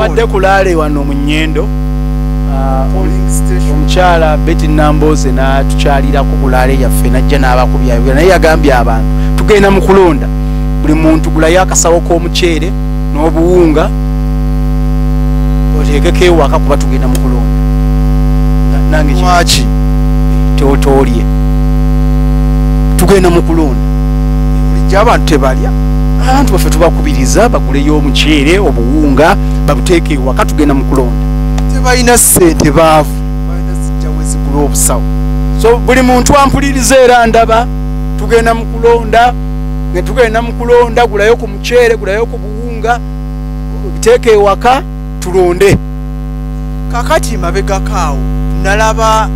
badde kulaale wano mu Nnyendo omukyala Betty Namboze n'atukyalirako kulaale yaffe najja n'abakubyayo naye yagambye abantu tugenda mu kulonda buli muntu gulayo akasawo k'omuceere n'obuwunga oteekeko ewaka kuba tugenda mu kulonda nange Lwaki? Totolye tugenda mu kulonda bulijjo abantu tebalya abantu baffe tubakubiriza baguleyo omuceere obuwunga babuteeke ewaka tugenda mu kulonda tebalina ssente baavu balina zijjawe zigula obusawo so buli muntu ampuliriza era ndaba tugenda mu kulonda nga tugenda mu kulonda gulayo ku muceere gulayo ku buwunga biteeke ewaka tulonde kakati mabegakaawo nalaba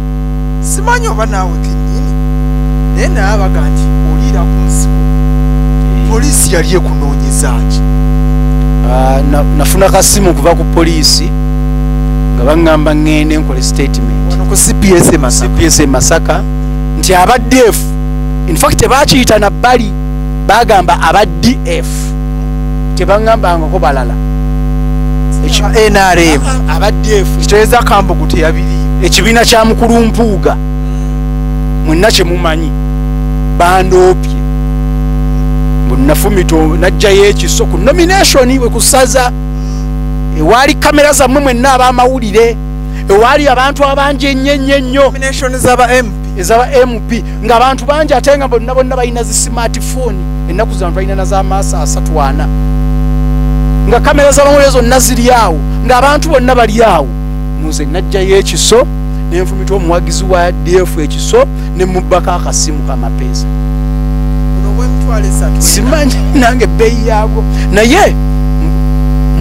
simanyi oba naawe kennyini naye nalabaga nti oliira ku nsiko poliisi yali ekunoonyezaaki nafuna kasimu kuva ku poliisi nga baŋŋamba ŋŋende nkole statement wano ku CPS Masaka nti aba DF in fact tebakiyita na bbali bagamba aba DF tebaŋŋambangako balala NRM aba DF kitegeeza Kambogo teyabiriyo ekibiina kya mukulu mpuuga mwenna kyemumanyi bandoopye mbunafumito najjayo ekiso ku nomination we kusaza ewaali kamera zammwe mwenna ab'amawulire ewaali abantu abangi ennyo nomination ezaba MP nga abantu bangi ate nga bonna balina zi smartphone ennaku zano balina na z'amaaso 3-4 nga kamera z'amawulire zonna ziri awo ng'abantu bonna bali awo nze najjayo ekiso nenfumita omuwagizi wa DF ekiso ne mubbako akasimu kamapeesa simanyi nange bbeeyi yaago naye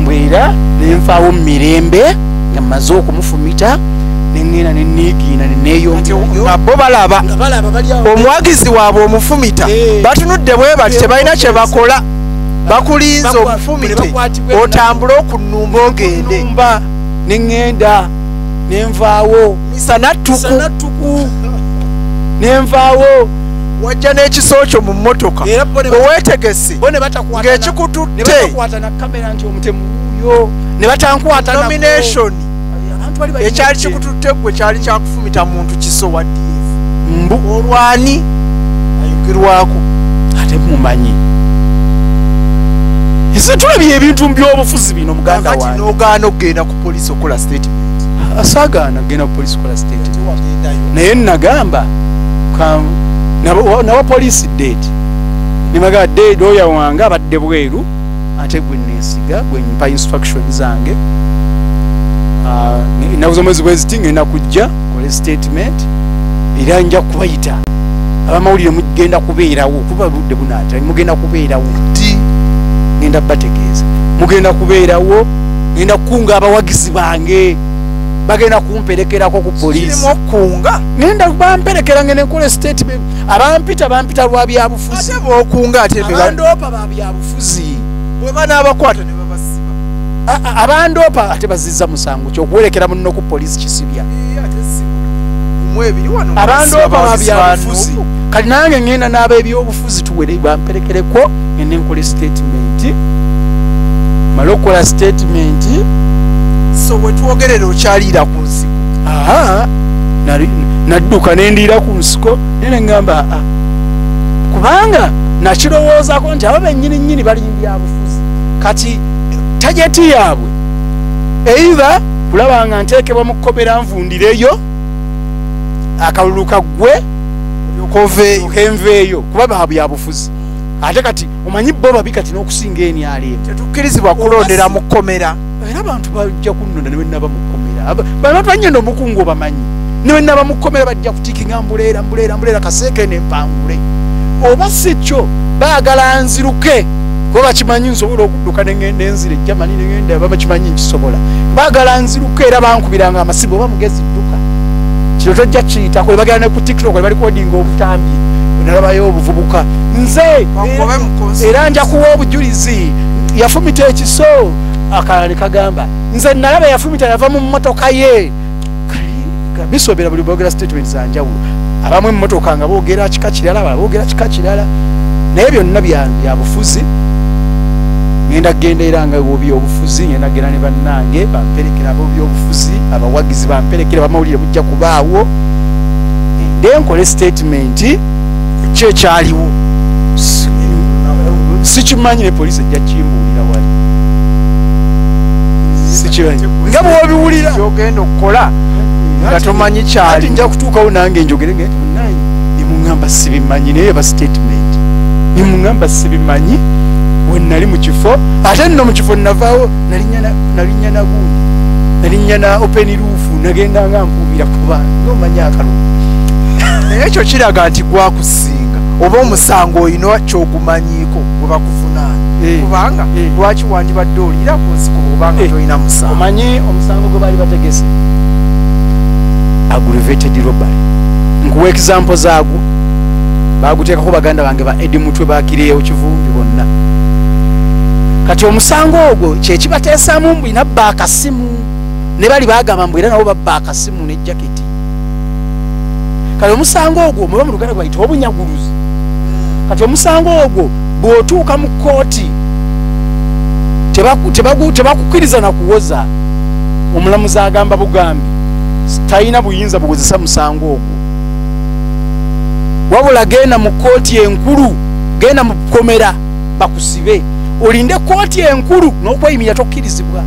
mbwera nenfaawo mu mirembe nga mmaze okumufumita neŋŋenda nenniigiina bo balaba omuwagizi waabwe omufumita batunudde bwe bati tebalina kye bakola bakulinze omufumite otambule okunnumba ogende neŋŋenda nenvaawo misanattuku nenvaawo wajja n'ekiso kyo mu mmotoka oweetegese ng'ekikututte ne batankwata nomination ekyali kikututte gwe kyali kyakufumita muntu kiso wa DF olwani ayogerwako ate mumanyi ese tulabye ebintu by'obufuzi bino muganda wange n'ogaana okugenda ku poliisi okola statement asagaana kugenda ku poliisi okola statement naye nagamba nawa poliisi date nimaga date oya wange abadde bweru ate gwe neesiga gwe mpa instruction zange ennaku z'omwezi bweziti ngenda kujja kole statement era nja kubayita abamawulire mugenda kubeerawo kuba budde bunaata mugenda kubeerawo ti ngenda bategeeza mugenda kubeerawo ngenda kukunga abawagizi bange bagenda kumperekerako ku poliisi okunga ngenda bamperekera ngene nkole statement bampita lwa byabufuzi ate b'okunga ate abandoopa ba byabufuzi bwe banaabakwata ne babasiba abandoopa ate bazizza musango ky'okuwerekera munno ku poliisi kisibya abandoopa ba byabufuzi kati nange ngenda n'ab'ebyobufuzi tuwere bamperekereko ngende nkole statement mala okukola statement so wetwogerera okyaliira ku nsiko nadduka nendiira ku nsiko nene ngamba kubanga nakirowoozako nti abo bennyini bali byabufuzi kati tajeti yaabwe eitha kulabanga nteekebwa mu kkomera nvundireyo akalulu kaggwe kenveeyo kuba ba byabufuzi ate kati omanyi bo babi kati n'okusinga enialeemu tetukkirizibwa kulondera mu kkomera era abantu bajja kunnonda ne bennaba mu kkomera batwanyenda omukungu obamanyi ne bennaba mu kkomera bajja kutiikinga mbuleera kaseeke nempangule oba si kyo baagala nziruke kuba bakimanyi nsobola okudduka nenzira ejjamani negenda bakimanyi nkisobola baagala nziruke era bankubiranga amasimu oba mugezi dduka kino tojja kiyita kwe bagala ne ku TikTok bali kodinga obutambi nalabayo obuvubuka nze era nja kuwa obujulizi yafumita ekiso akalala ne kagamba nze nalaba yafumita yava mu mmotoka ye bisobera buli boogera statement za njawulo abamu emmotoka nga boogera kika kirala boogera kika kirala naye byonna bya bufuzi ngenda genda era nga obyobufuzi ngenda genda ne bannange bamperekera ab'obyobufuzi abawagizi bamperekera bamawulire mujja kubaawo ndenkole statement kyekyaliwo sikimanyi ne poliisi ejja kimbuulira wali sikimanyi nga bwobiwulira kyogenda okukola nga tomanyi kyali nja kutuukawo nange njogere nga munaye nemuŋŋamba sibimanyi naye ba statement nemuŋŋamba sibimanyi wenali mu kifo ate nno mu kifo navaawo nalinya nagundi nalinya na open roof nagenda nga mpuubira kuba nomanyi akalulu naye ekyo kiraga nti gwakusinga oba omusango olina kyogumanyiiko gwe bakuvunaana kubanga lwaki wandibadde oliira ku nsiko obanga tolina musango omanyi omusango gwe baali bategese aggravated robbery nkuwa example zaagwo baguteekako baganda bange ba edi mutwe bakireewo kivumbi bonna kati omusango ogwo kyekibateesaamu mbu ina bba akasimu ne bali bagamba mbu era nabo babba akasimu ne jaketi kati omusango ogwo muba mu luganda gwaita obunyaguluzi kati omusango ogwo bw'otuuka mu kkooti tebakukkiriza nakuwoza omulamuzi agamba bugambi talina buyinza buwozesa musango ogwo wabula genda mu kkooti enkulu genda mu kkomera bakusibe olinde kkooti enkulu n'okweyimirira tokkirizibwa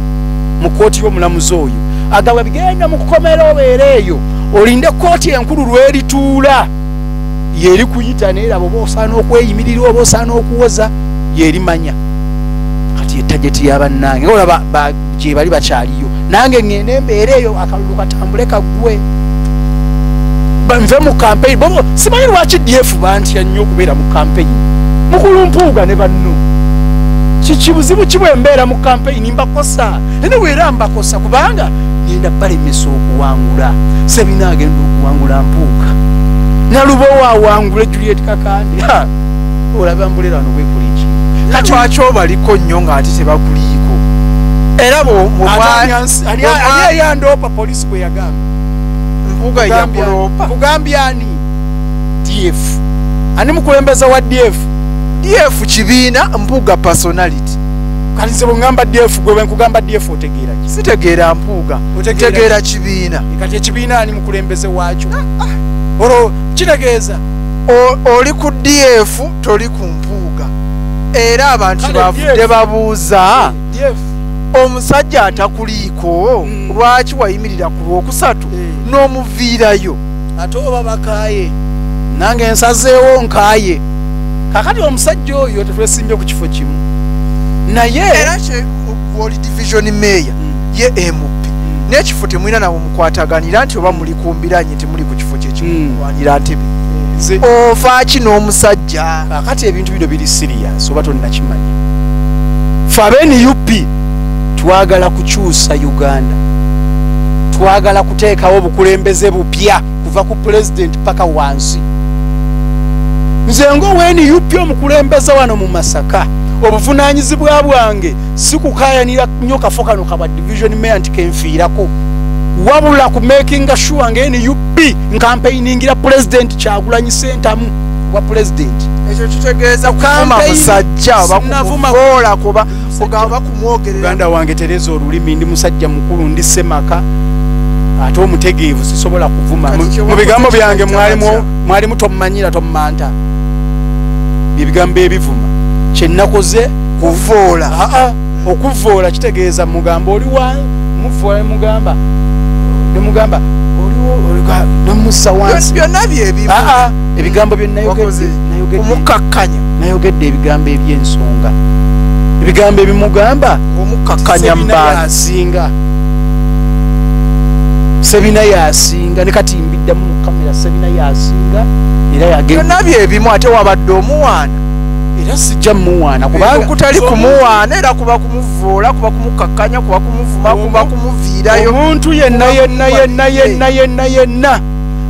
mu kkooti y'omulamuzi oyo agaba bigenda mu kkomera obeera eyo olinde kkooti enkulu lwerituula yeri kuyita neeraba oba osaana okweyimirira oba osaana okuwoza yerimanya kati etageti y'abannange olaba gye bali bakyaliyo nange ŋŋenda embeera eyo akalulu katambule kaggwe nve mu campaign bobo simanyi lwaki DF bantya nnyo okubeera mu campaign mukulumpuuga ne banno kibuzibu kibwe embeera mu campaign mbakosa ene weera mbakosa kubanga ngenda balemesa okuwangula sebina agenda okuwangula mpuuka nalubowa awangule Juliet Kakande olaba mbulera wano bwekuliki kati lwaki obaliko nnyo ng'ate tebakuliiko era aliyandopa polisi bwe yagamba mpuuga yakulopa kugambya ani DF ani mukulembeza wa DF kibiina mpuuga personality kati nze bwengamba DF gwe nkugamba DF otegeera ki sitegeera mpuuga otegeera kibiina kati ekibiina ani mukulembeze waakyo olwo kitegeeza oli ku DF toli ku mpuuga era abantu bavudde babuuza omusajja atakuliiko lwaki wayimirira ku lwokusatu n'omuviirayo ate oba bakaaye nange nsazeewo nkaaye kakati omusajja oyo tetwesimbye ku kifo kimu naye era oli division mayor ye MP n'ekifo temulina nawe mukwataganira nti oba muli kumbiranye temuli ku kifo kyekimuwanira ntebe ofaaki n'omusajja kakati ebintu bino biri serious oba tonnakimanyi fe abeeni UP twagala kukyusa Uganda twagala kuteekawo obukulembeze bupya kuva ku president paka wansi nze ng'oweeni UP omukulembeze wano mu Masaka obuvunaanyizibwa bwange si kukayanira nnyo kafo kano kaba division mayor nti kenfiirako wabula ku making sure ng'eni UP nkampeiningira president Kyagulanyi Ssentamu wa president ekyo kitegeeza kuvuma musajja bakuvoola kuba ogamba kumwogerera Uganda wange tereza olulimi ndi musajja mukulu ndi semaka ate omutegeevu sisobola kuvuma mu bigambo byange mwalimu tommanyira tommanta ebigambo ebivuma kyenakoze kuvoola okuvoola kitegeeza mugamba oli wa muvoola nemugamba oliwo nomussa wansi byonna byebimu ebigambo nayogedde ebigambo ebyensonga ebigambo ebimugamba omukakkanya yasinga sebina yasinga ne kati mbiddamu mu kamera sebina yasinga era yagenda byonna byebimu ate wabadde omuwaana era sijja muwaana kubanga kutali kumuwaana era kuba kumuvoola kuba kumukakkanya kuba kumuvuma kuba kumuviirayo omuntu yenna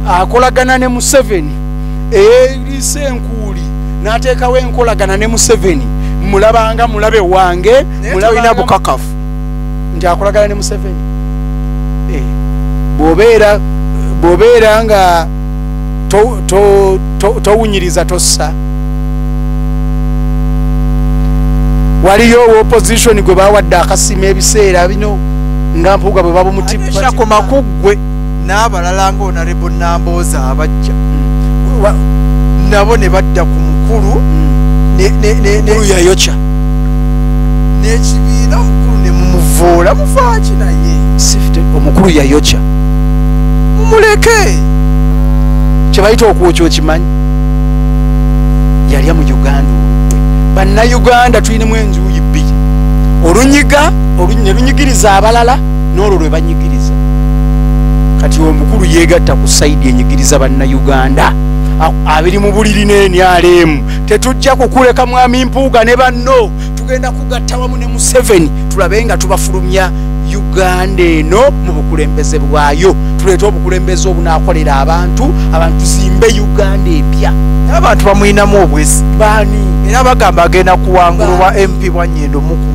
akolagana ne Museveni eyeriisa enkuuli n'ateekawo enkolagana ne Museveni mulabanga mulabe wange mulabina bukakafu nti akolagana ne Museveni bw'obeera nga towunyiriza tossa waliyo opposition gwe bawadde akasima ebiseera bino nga Mpuuga bwe babumutikoma kuggwe n'abalala nga Honorable Nambooza abajja nabo ne badda ku mukulu yayokya n'ekibiina omukulu ne mumuvuula mufaaki naye omukulu yayokya mumuleke kyebayita okwokya okimanyi yalya mu Uganda bannayuganda tulinamu enjuuyi bbiri olunyiga ne lunyigiriza abalala n'olwo lwe banyigiriza kati omukulu yeegatta ku sayidi enyigiriza bannayuganda abiri mu buliri n'NRM tetujja kukuleka mwami Mpuuga ne banno tugenda kugatta wamu ne Museveni tulabe nga tubafulumya Uganda eno mu bukulembeze bwayo tuleeta obukulembeze obunaakolera abantu zimbe Uganda epya abantu bamwinamu obwesi baani era bagamba agenda kuwangulwa MP bwa Nnyendo muku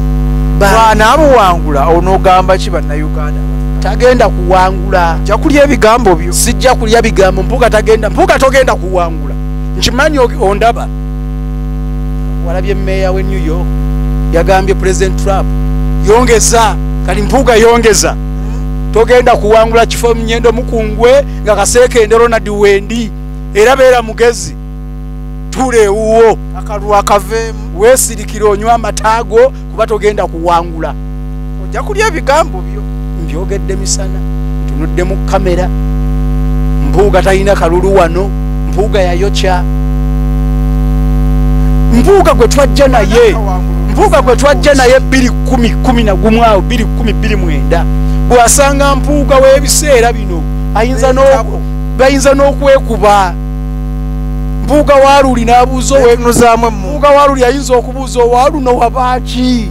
bw'anaamuwangula onoogamba ki bannayuganda tagenda kuwangula jja kulya ebigambo byo sijja kulya bigambo Mpuuga togenda kuwangula nkimanyi ondaba walabye meya we New York yagambye President Trump yongeza kali Mpuuga yongeza togenda kuwangula kifo Nnyendo mukungwe nga Kaseekende Ronald Wendi era beera mugezi tule uwo akalwa akaveemu weesirikira onywa amataago kuba togenda kuwangula ojja kulya ebigambo byo mbyogedde misana ntunudde mu kamera Mpuuga talina kalulu wano Mpuuga yayokya Mpuuga gwe twajja naye 2010 awo 2019 bw'asanga Mpuuga w'ebiseera bino bayinza n'okwekuba Mpuuga Waaluli n'abuuza Mpuuga Waaluli ayinza okubuuza owaaluno wabaaki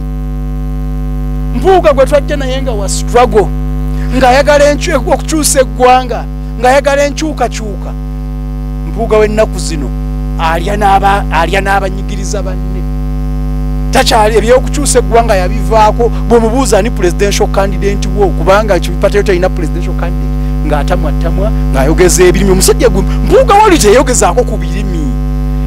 Mpuuga gwe twajja naye nga wa struggle ng'ayagala okukyusa eggwanga ng'ayagala enkyukakyuka Mpuuga w'ennaku zino alya n'abanyigiriza banne takyali ebyokukyusa eggwanga yabivaako bw'omubuuza ni presidential candidate wo kubanga ekipatayo talina presidential candidate ng'atamwattamwa ng'ayogeza ebirimi omusajja gwe Mpuuga Waaluli teyayogezaako ku birimi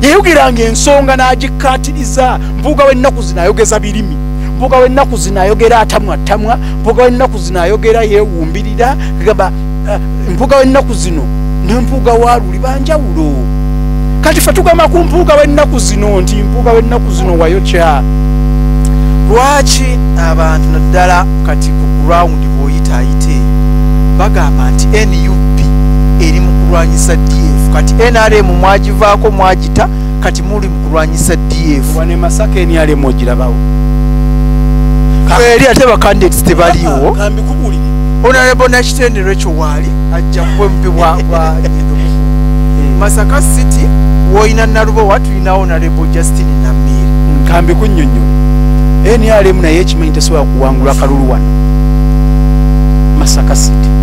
yayogeranga ensonga n'agikkaatiriza Mpuuga w'ennaku zino ayogeza birimi Mpuuga w'ennaku zino ayogera atamwattamwa Mpuuga w'ennaku zino ayogera yeewumbirira gamba Mpuuga w'ennaku zino ne Mpuuga Waaluli banjawulo kati ffe tugamba ku Mpuuga w'ennaku zino nti Mpuuga w'ennaku zino wayokya lwaki abantu naddala kati ku ground bw'oyitaayite bagamba nti NUP eri mu kulwanyisa DF kati NRM mwagivaako mwagita kati muli mu kulwanyisa DF wane Masaka NRM ogirabawo eri ate bacandidates tebaliiwo kambikubulire Honorable Nakitende Rachel Waali ajja kuba MP bwa Nnyendo Masaka City woyina Nalubowa tulina Honorable Justin Nammiri kambikunyonyola NRM naye ekimanyi tesobola kuwangula kalulu wano Masaka City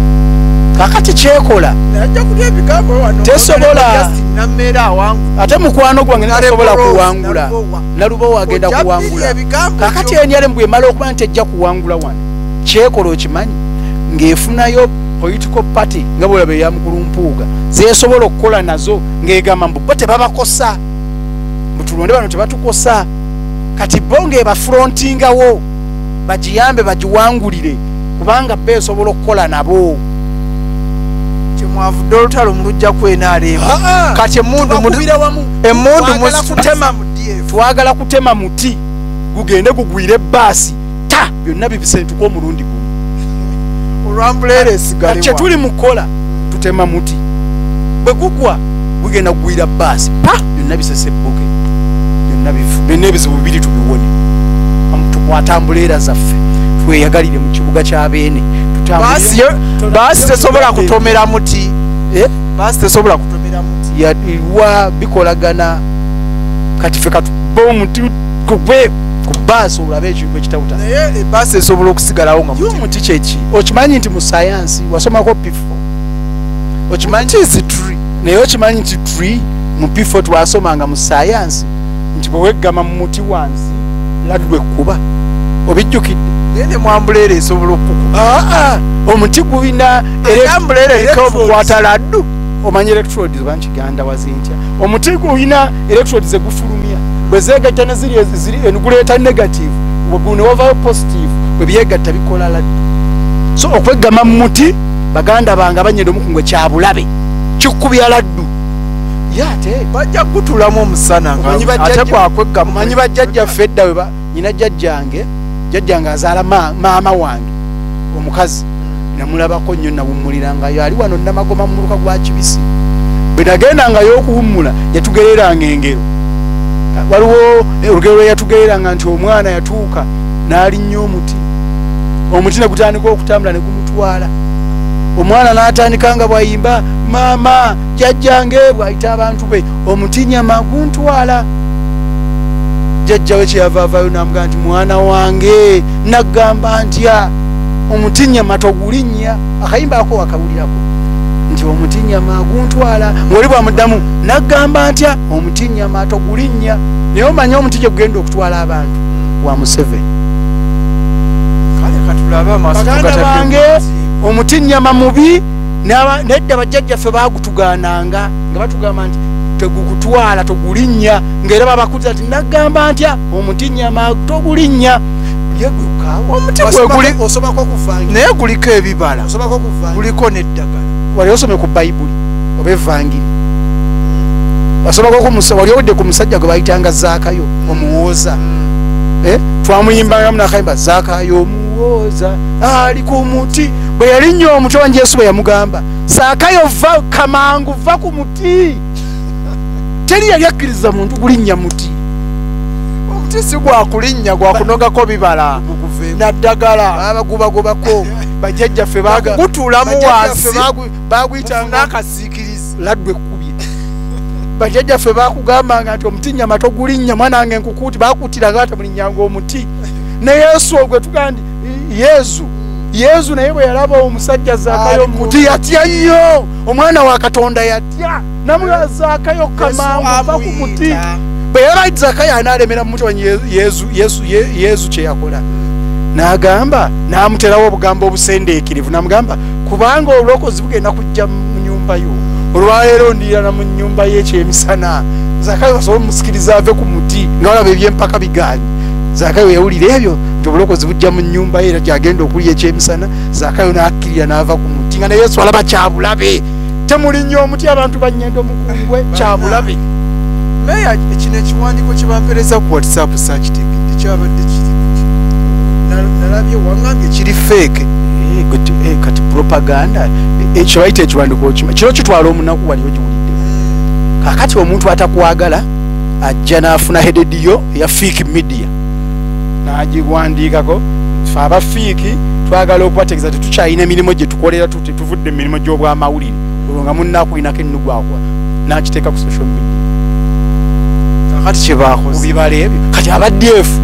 kakati kyekola najja kulya ebigambo wano tesobola Nammiri awangula ate mukwano gwange tesobola kuwangula Nalubowa agenda kuwangula kakati NRM bw'emala okuba nti ejja kuwangula wano kyekola okimanyi ng'efunayo political party nga bwolaba eya mukulu Mpuuga zeesobola okukola nazo ng'egamba mbu bo tebabakosa mutulonde bano tebatukosa kati bo ng'ebafrontingawo bagiyambe bagiwangulire kubanga bo esobola okukola nabo kyemwavudde olutalo mulujja ku NRM kati twagala kutema muti gugende gugwire ebbaasi ta byonna bibisentuka omulundi gumu kye tuli mukola tutema muti bwe gugwa gugenda kugwira bbaasi pa byonna bisesebbuke byonna ebizibu bibiri tubiwone tukwata ambuleera zaffe tweyagalire mu kibuga ky'abeene baasi tesobola kutomera muti baasi tesobola kutomera muti yaliwa bikolagana kati ffe katuba omuti kugwe ku bbaasi olabe ekintu ekitawuta naye bbaasi esobola okusigalawo nga muti kyeki okimanyi nti mu sayansi wasomako P4 okimanyi naye okimanyi nti tree mu P4 twasomanga mu sayansi nti bwe weggama mu muti wansi laddu ekkuba obijjukidde ne mwambuleera esobola okukuba omuti gubina ambuleera eriko obukwata laddu omanyi electrodes oba nkiganda wazintya omuti guyina electrodes egufulumya bwezegatta ne ziri enuguleeta negative wagune wavayo positive webyegatta bikola laddu. So okweggama mu muti baganda bange abanyenda omukungwe kyabulabe kikubya laddu yate bajja kutulamu omusana ate kwakweggamu. Manyi bajjajjaffe edda nyina jjajjange azaala maama wange omukazi namulabako nnyo nawummulirangayo ali wano Namagoma mu muluka gwa Kibisi. Bwe nagendangayo okuwummula yatugereranga engero. Waliwo olugero lwe yatugereranga nti omwana yatuuka n'alinnya omuti ne gutandika okutambula ne gumutwala. Omwana n'atandika nga bw'ayimba maama jjajjange bw'ayita abantu be omuti nyama guntwala. Jjajja we kyeyavaavayo n'amugamba nti mwana wange naggamba ntya omuti nyama togulinnya. Akayimba ako wakawulirako nti omuti nyama guntwala ng'oli bw'amuddamu naggamba ntya omuti nyama togulinnya. Naye omanye omuti gye gugenda okutwala abantu wa Museveni. Kale katulabe amaaso baganda bange omuti nyama mubi nedda bajjajjaffe baagutugaananga nga batugamba nti tegukutwala togulinnya ng'era babakuza nti naggamba ntya omuti nyama togulinnya. Omuti osobako okuvangira naye guliko ebibala osobako okuvangira guliko n'eddagala. wali osome ku Bayibuli oba evangiri wasobako wali owedde ku musajja gwe bayitanga Zaakayo omuwooza. Twamuyimbanga munakayimba Zaakayo omuwooza ali ku muti. Bwe yalinnya omuti wange Yesu bwe yamugamba Zaakayo va kamangu va ku muti. Teri yali akkiriza muntu kulinnya muti. Omuti si gwakulinnya gwakunogako bibala naddagala abagubagobako bajjajjaffe gutulamu wansi baguyitanga n'akasiikirizi laddu ekkubye. Bajjajjaffe bakugambanga nti omuti nyama togulinnya mwana wange nkukuuti bakuutiranga ate mulinnyanga omuti. Ne Yesu ogwe tugamba nti Yesu naye bwe yalaba omusajja Zaakayo muti yatya nnyo. Omwana wa Katonda yatya namugamba Zaakayo kamangu va ku muti. Bwe yalaba nti Zaakayo anaalemera mu muti wa Yesu kye yakola n'agamba n'amuterawo obugambo obusendeekirivu n'amugamba kubanga obulokozi bugenda kujja mu nnyumba yo olwaleero ndiirana mu nnyumba ye ekyemisana. Zaakayo basobola omusikiriza ave ku muti nga walaba ebyempaka bigaanyi. Zaakayo yawulira ebyo nti obulokozi bujja mu nnyumba ye era gyagenda okulya ekyemisana. Zaakayo n'akkirira n'ava ku muti nga ne Yesu alaba kyabulabe. Temulinnya omuti abantu bannyenda omukungwe kyabulabe. Meya kino ekiwandiiko kye bampereza ku WhatsApp saakitegedde kyabadde kiri nalabye wangambye kiri fake. Kati propaganda ekyo bayita ekiwandiiko kino kitwala omunaku waliwo giwulidde. Kakati omuntu atakwagala ajja n'afuna headediyo eya fake media n'agiwandiikako. Ffe abafiiki twagala okubategeeza tetukyalina emirimu gye tukolera tetuvudde emirimu gy'obwamawulire olwo nga munnaakulinako ennugwakwa n'akiteeka ku social media. Kati kye baakoze bibala ebyo kati abaddeefu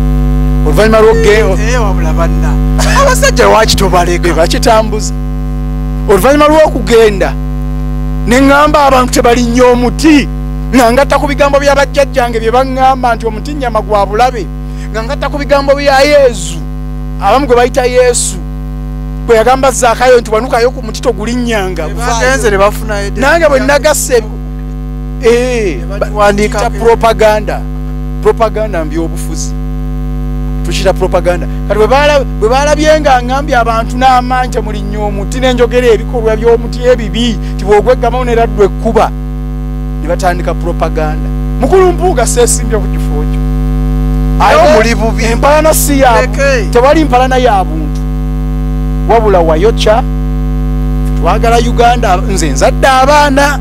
oluvannyuma wabula banna abasajja lwaki tobaleka bakitambuza. Oluvannyuma lw'okugenda ne ŋŋamba abantu tebalinnya omuti nga ngatta ku bigambo bya bajjajjange bye baŋŋamba nti omuti nnyama gwa bulabe nga ngatta ku bigambo bya Yesu abamu gwe bayita Yesu bwe yagamba Zaakayo nti wanukayo ku muti togulinnyanga bagenze ne bafunayo nange bwe nagasse wandika propaganda mbyobufuzi tukita propaganda. Kati bwe balabye nga ngambye abantu n'amanja mulinnya omuti n'enjogera ebikolwa by'omuti ebibi tibwogweggamawo ne laddu ekkuba ne batandika propaganda. Mukulu Mpuuga seesimbye ku kifo kyo. Ayo muli bubi. Empalana si yaabwe. Tewali mpalana ya buntu wabula wayokya. Twagala Uganda. Nze nzadde abaana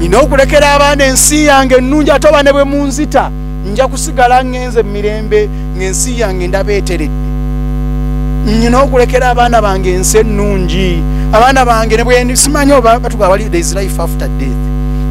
nina okulekera abaana ensi yange ennungi ate oba ne bwe munzita nja kusigala ngenze mirembe ng'ensi yange ndabeeteredde. Nina okulekera abaana bange ensi ennungi. Abaana bange ne bwe simanyi oba batuga wali there is life after death.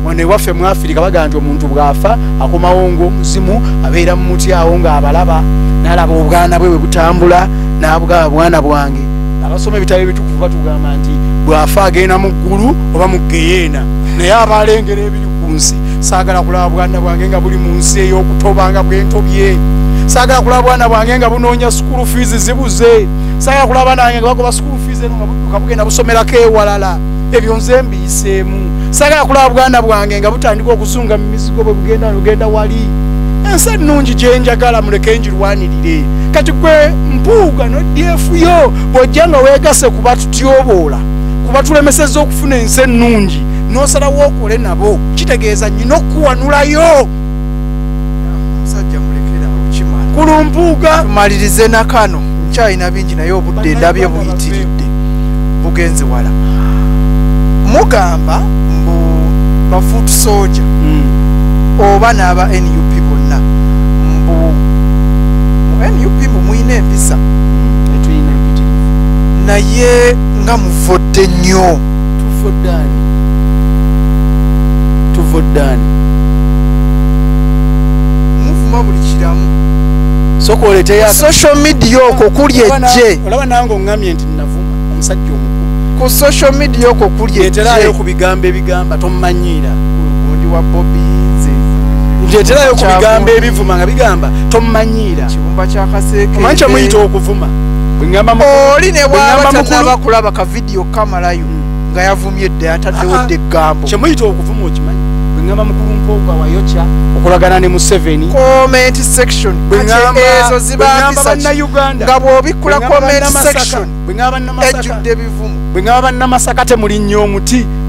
Wane waffe mu Afirika baga nti omuntu bw'afa akomawo ng'omuzimu abeera mu muti awo ng'abalaba n'alaba obwana bwe butambula n'abugaba bwana bwange. Abasoma ebitabo ebitukuvu batugamba nti bw'afa agenda mu ggulu oba mu geyeena naye abalengera ebiri ku nsi. Saagala kulaba bwana bwange nga buli mu nsi ey'okutobanga bwentobye. Saagala kulaba bwana bwange nga bunoonya school fees zibuze. Saagala kulaba bwana bwange nga bagoba school fees eno nga budduka bugenda busomerako ewalala. Ebyo nze mbiyiseemu. Saagala kulaba bwana bwange nga butandika okuzunga mu mizigo bwe bugenda wali. ensi ennungi gye njagala muleke njirwanirire. Kati gwe Mpuuga n'ODF yo bw'ojja nga weegase kuba tutyoboola kuba tulemesezza okufuna ensi ennungi n'osalawo okole nabo kitegeeza nnyina okuwanulayo. Musajja mulekera okimala. Ku Mpuuga tumalirize na kano nkyalina bingi naye obudde ndabye buyitiridde bugenze wala. Mugamba mbu bafuutu soja oba n'aba NUP bonna mbu mu NUP mbu muyina empisa etuyina empitirivu naye nga muvodde nnyo. tuvoddaani muvuma buli kiramu soka oleteyo social media okwo kuli ejje. Olaba nange oŋŋambye nti navuma omusajja omukulu ku social media okwo kuli ejje. ndeeterayo ku bigambo ebigamba tomumanyiira gundi wa Bobby ndeeterayo ku bigambo ebivuma nga bigamba tomumanyiira kibumba kya Kaseke omanyi kyemuyita okuvuma oli ne bwaba tannaba kulaba ka video kamalayo nga yavumye dda yataddewo dda eggambo kyemuyita okuvuma okimanyi bweŋŋamba mukulu Mpuuga wayokya okulagana ne Museveni comment section ezo ziba mpisa nga bw'obikkula comment section ejjudde ebivumu. bweŋŋamba bannamasaka temuli nnyo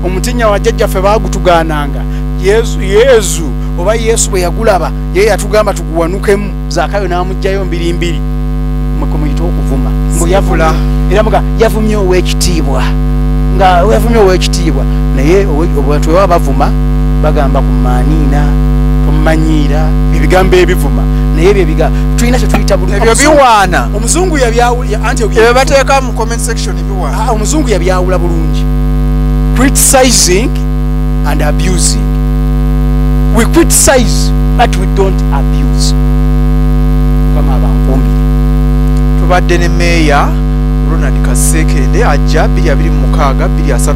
omuti nyawa jjajjaffe baagutugaananga yezu oba Yesu bwe yagulaba ye yatugamba tuguwanukemu Zaakayo n'amugjayo mbirimbiri muyita okuvuma mbuyavula era muga yavumye ow'ekitiibwa nga yavumye ow'ekitiibwa naye abantu bwe baba bavuma bagamba ku maaniina tomumanyiira ebigambo ebivuma naye ebyo tulina kyetuyita ebyo biwaana. omuzungu ebyo bateeka mu comment section biwaana. omuzungu yabyawula bulungi. Criticizing and abusing. We criticize but we don't abuse. Kama abankumbire tubadde ne Meeya Ronald Kasekende ajja 2026 2031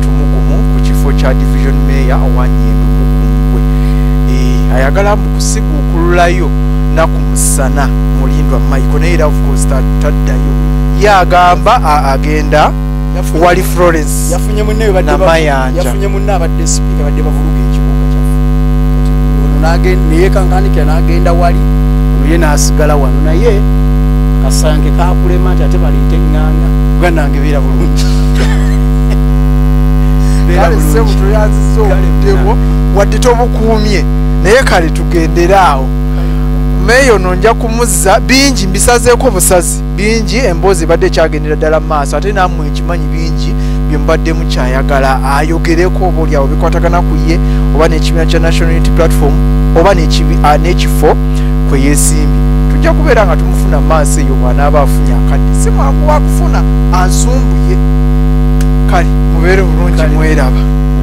ku kifo kya division Meeya owa Nnyendo Mukungwe. Ayagala mu kusiguukululayo na ku musana mulindwa Michael naye of course taddayo yagamba agenda wali Florence yafunye munne Namayanja yafunye munne abadde speaker badde bavuruga ekibuga kyaffe ono n'agenda naye kankanikira n'agenda wali ono ye n'asigala wano naye kasange kakulema nti ate baleete eŋŋaanga uganda nange beera bulungi kale ssebu toyanziza obuddebo wadde tobukuumye naye kale tugenderaawo. Meeya ono nja kumuzza bingi mbisazeeko busazi bingi emboozi badde kyagendera ddala maaso ate nammwe ekimanyi bingi bye mubadde mukyayagala ayogereko oba oliawo bikwatagana ku ye oba n'ekibiina kya National Unity Platform oba n'ekifo kwe yeesimbye. Tujja kubeera nga tumufuna maaso eyo bw'anaaba afunye akadde si mwangu wa kufuna ansumbuye. Kale mubeere bulungi mweraba.